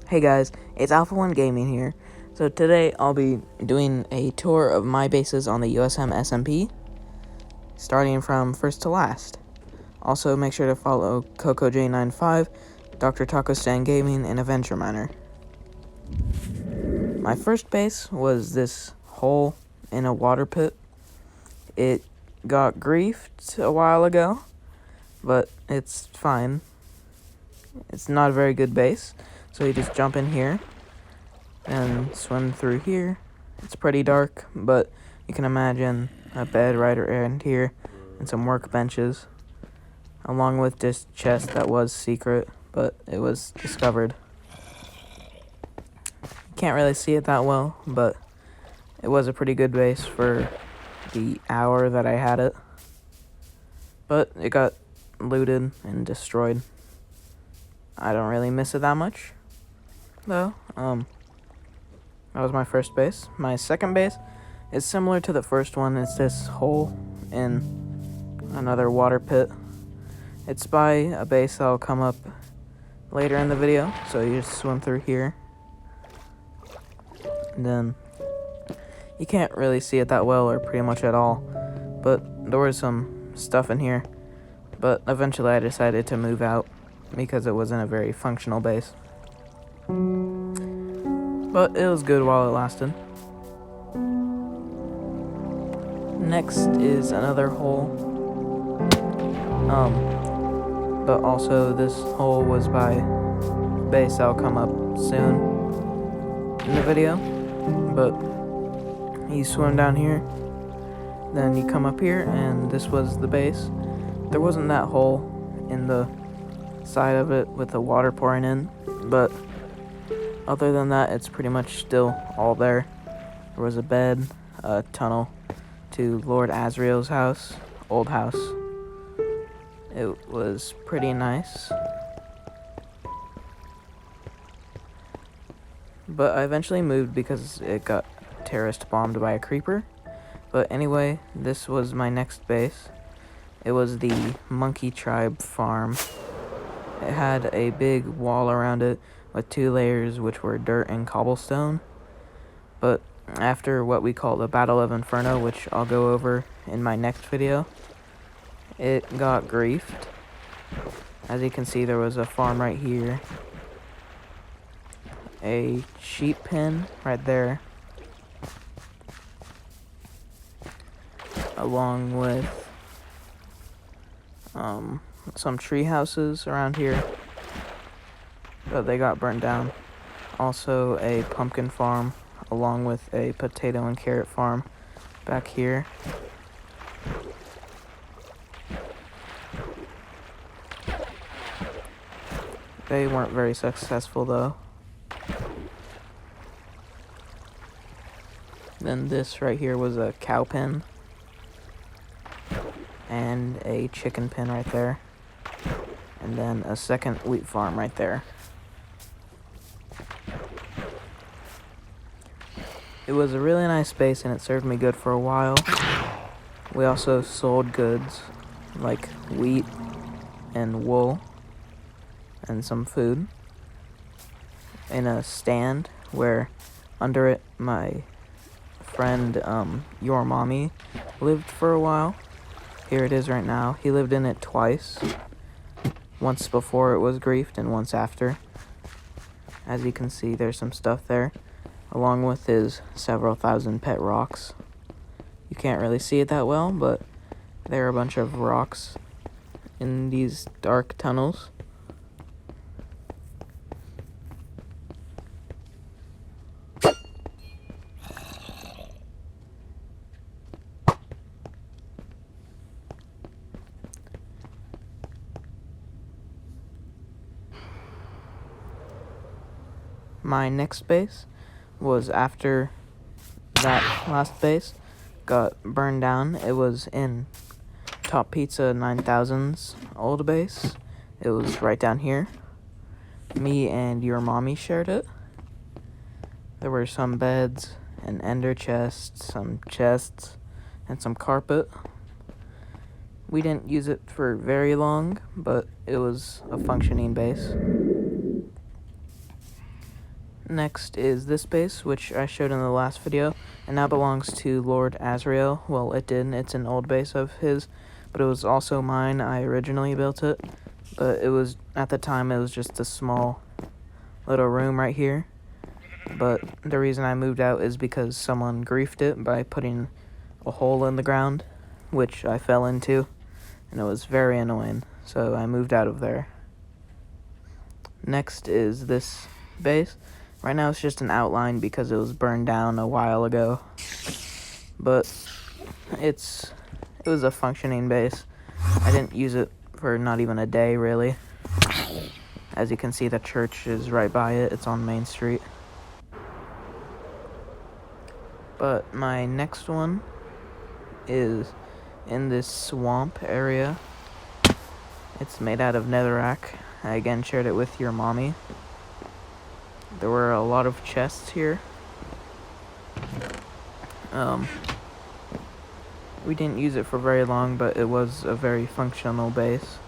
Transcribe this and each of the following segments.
Hey guys, it's Alpha One Gaming here. So today I'll be doing a tour of my bases on the USM SMP, starting from first to last. Also make sure to follow CocoJ95, Dr. Taco Stand Gaming, and Adventure Miner. My first base was this hole in a water pit. It got griefed a while ago, but it's fine. It's not a very good base, so you just jump in here and swim through here. It's pretty dark, but you can imagine a bed right around here and some workbenches, along with this chest that was secret, but it was discovered. You can't really see it that well, but it was a pretty good base for the hour that I had it. But it got looted and destroyed. I don't really miss it that much, though. That was my first base. My second base is similar to the first one. It's this hole in another water pit. It's by a base that'll come up later in the video, so you just swim through here. And then you can't really see it that well or pretty much at all, but there was some stuff in here. But eventually I decided to move out because it wasn't a very functional base. But it was good while it lasted. Next is another hole. But also this hole was by base that'll come up soon in the video. But you swim down here, then you come up here, and this was the base. There wasn't that hole in the side of it with the water pouring in, but other than that, it's pretty much still all there. There was a bed, a tunnel to Lord Asriel's house, old house. It was pretty nice. But I eventually moved because it got terrorist bombed by a creeper. But anyway, this was my next base. It was the Monkey Tribe farm. It had a big wall around it with 2 layers, which were dirt and cobblestone. But after what we call the Battle of Inferno, which I'll go over in my next video, it got griefed. As you can see, there was a farm right here, a sheep pen right there, along with some tree houses around here, but they got burnt down. Also a pumpkin farm, along with a potato and carrot farm back here. They weren't very successful though. Then this right here was a cow pen and a chicken pen right there, and then a second wheat farm right there. It was a really nice space and it served me good for a while. We also sold goods like wheat and wool and some food in a stand where under it my friend Your Mommy lived for a while. Here it is right now. He lived in it twice. Once before it was griefed and once after. As you can see, there's some stuff there, along with his several thousand pet rocks. You can't really see it that well, but there are a bunch of rocks in these dark tunnels. My next base was after that last base got burned down. It was in Top Pizza 9000's old base. It was right down here. Me and Your Mommy shared it. There were some beds, an ender chest, some chests, and some carpet. We didn't use it for very long, but it was a functioning base. Next is this base, which I showed in the last video, and now belongs to Lord Asriel. Well, it did. It's an old base of his, but it was also mine. I originally built it, but it was, at the time, it was just a small little room right here. But the reason I moved out is because someone griefed it by putting a hole in the ground, which I fell into, and it was very annoying, so I moved out of there. Next is this base. Right now it's just an outline because it was burned down a while ago, but it was a functioning base. I didn't use it for not even a day, really. As you can see, the church is right by it. It's on Main Street. But my next one is in this swamp area. It's made out of netherrack. I again shared it with your mommy. There were a lot of chests here. We didn't use it for very long, but it was a very functional base.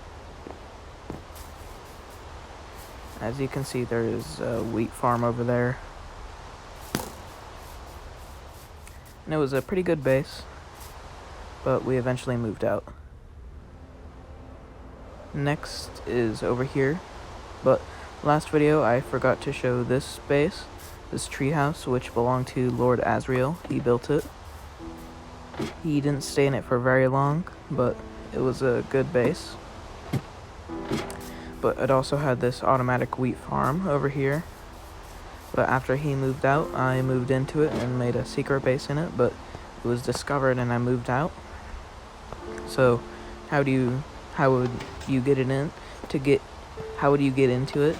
As you can see, there is a wheat farm over there. And it was a pretty good base, but we eventually moved out. Next is over here, but last video I forgot to show this base, this treehouse, which belonged to Lord Asriel. He built it. He didn't stay in it for very long, but it was a good base. But it also had this automatic wheat farm over here. But after he moved out, I moved into it and made a secret base in it, but it was discovered and I moved out. So how would you get it in? How would you get into it?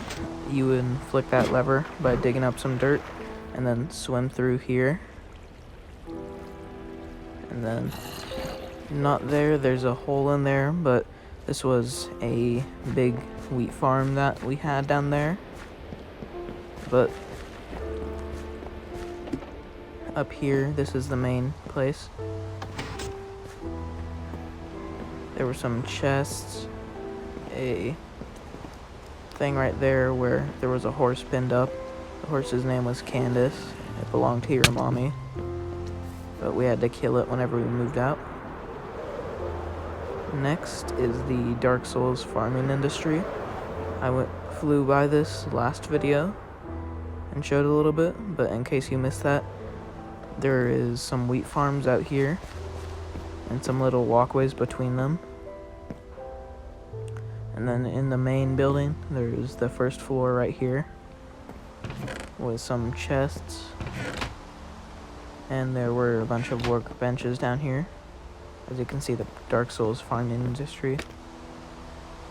You would flick that lever by digging up some dirt and then swim through here. And then there's a hole in there, but this was a big wheat farm that we had down there. But up here, this is the main place. There were some chests, a thing right there where there was a horse pinned up. The horse's name was Candace. It belonged to your mommy, but we had to kill it whenever we moved out. Next is the Dark Souls farming industry. I flew by this last video and showed a little bit, but in case you missed that, there is some wheat farms out here and some little walkways between them. And then in the main building, there's the first floor right here with some chests. And there were a bunch of workbenches down here. As you can see, the Dark Souls farming industry.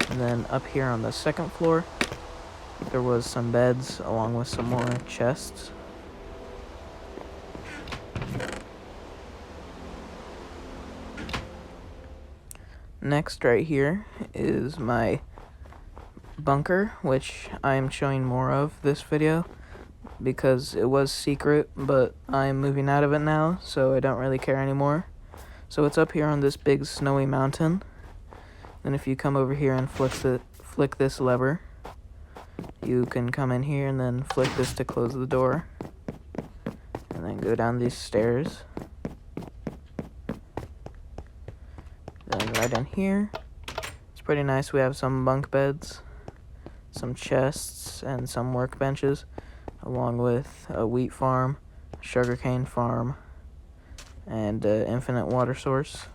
And then up here on the second floor, there was some beds along with some more chests. Next right here is my bunker, which I'm showing more of this video because it was secret, but I'm moving out of it now, so I don't really care anymore. So it's up here on this big snowy mountain. And if you come over here and flick this lever, you can come in here and then flick this to close the door. And then go down these stairs. Then right in here, it's pretty nice. We have some bunk beds, some chests, and some workbenches, along with a wheat farm, sugarcane farm, and an infinite water source.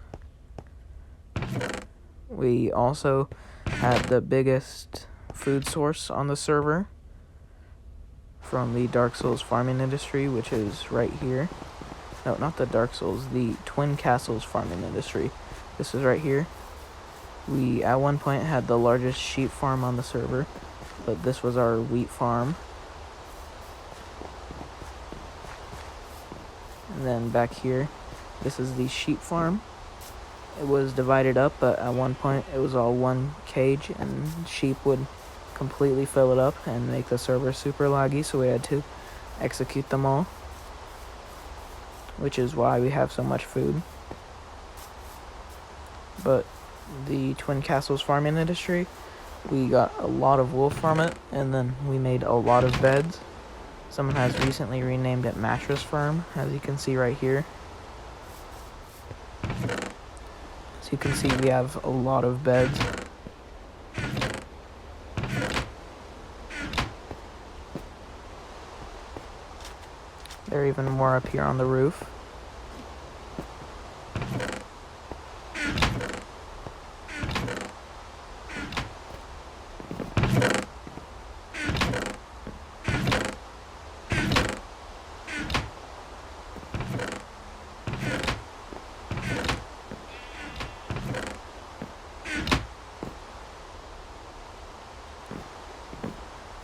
We also have the biggest food source on the server from the Dark Souls farming industry, which is right here. No, not the Dark Souls, the Twin Castles farming industry. This is right here. We, at one point, had the largest sheep farm on the server, but this was our wheat farm. And then back here, this is the sheep farm. It was divided up, but at one point, it was all one cage, and sheep would completely fill it up and make the server super laggy, so we had to execute them all, which is why we have so much food. But the Twin Castles farming industry, we got a lot of wool from it, and then we made a lot of beds. Someone has recently renamed it Mattress Firm, as you can see right here. As you can see, we have a lot of beds. There are even more up here on the roof.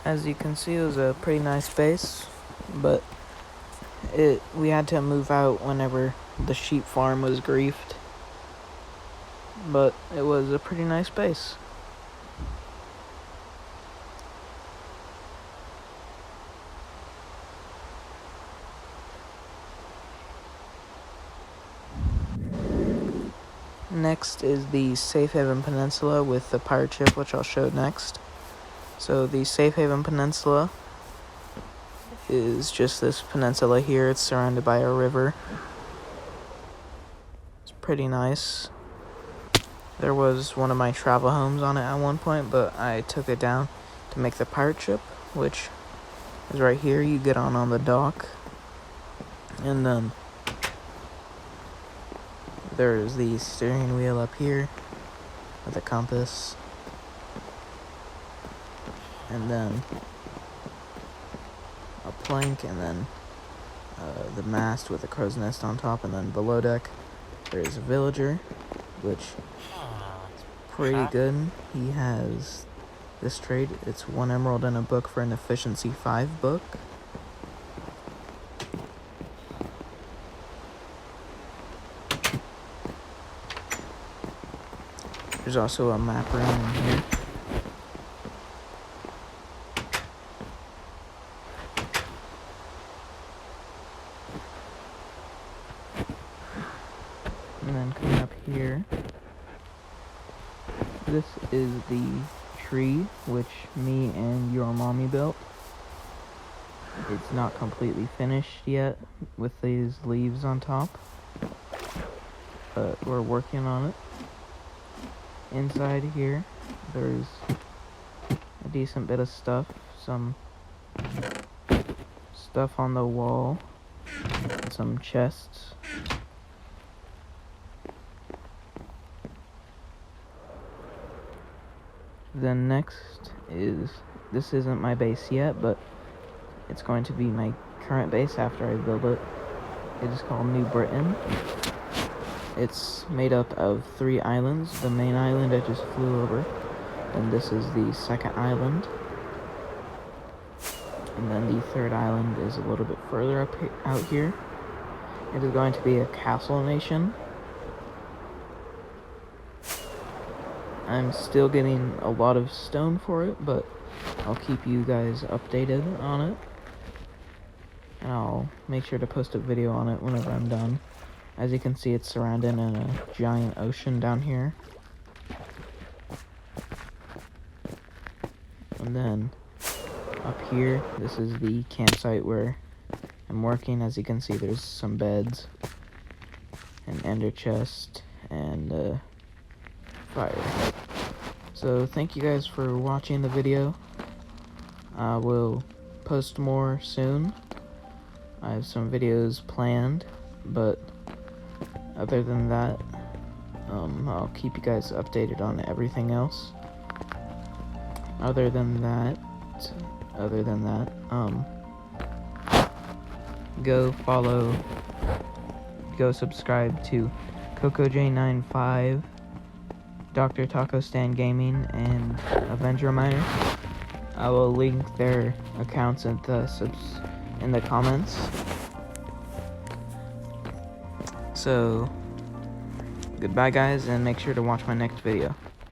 As you can see, it was a pretty nice space, but we had to move out whenever the sheep farm was griefed. But it was a pretty nice space. Next is the Safe Haven Peninsula with the pirate ship, which I'll show next. So the Safe Haven Peninsula is just this peninsula here. It's surrounded by a river. It's pretty nice. There was one of my travel homes on it at one point, but I took it down to make the pirate ship, which is right here. You get on the dock, and then there's the steering wheel up here with a compass, and then a plank, and then the mast with a crow's nest on top, and then below deck there's a villager, which is pretty good. He has this trade. It's 1 emerald and a book for an efficiency 5 book. There's also a map room in here. And then coming up here, this is the tree which me and your mommy built. It's not completely finished yet with these leaves on top, but we're working on it. Inside here, there's a decent bit of stuff, some stuff on the wall, and some chests. Then next is, this isn't my base yet, but it's going to be my current base after I build it. It is called New Britain. It's made up of 3 islands. The main island I just flew over, and this is the second island. And then the third island is a little bit further out here. It is going to be a castle nation. I'm still getting a lot of stone for it, but I'll keep you guys updated on it. And I'll make sure to post a video on it whenever I'm done. As you can see, it's surrounded in a giant ocean down here. And then up here, this is the campsite where I'm working. As you can see, there's some beds, an ender chest, and fire. So thank you guys for watching the video. I will post more soon. I have some videos planned, but other than that, I'll keep you guys updated on everything else. Other than that, go subscribe to CocoJ95, Dr. Taco Stand Gaming, and Avenger Miner. I will link their accounts in the comments. So, goodbye guys, and make sure to watch my next video.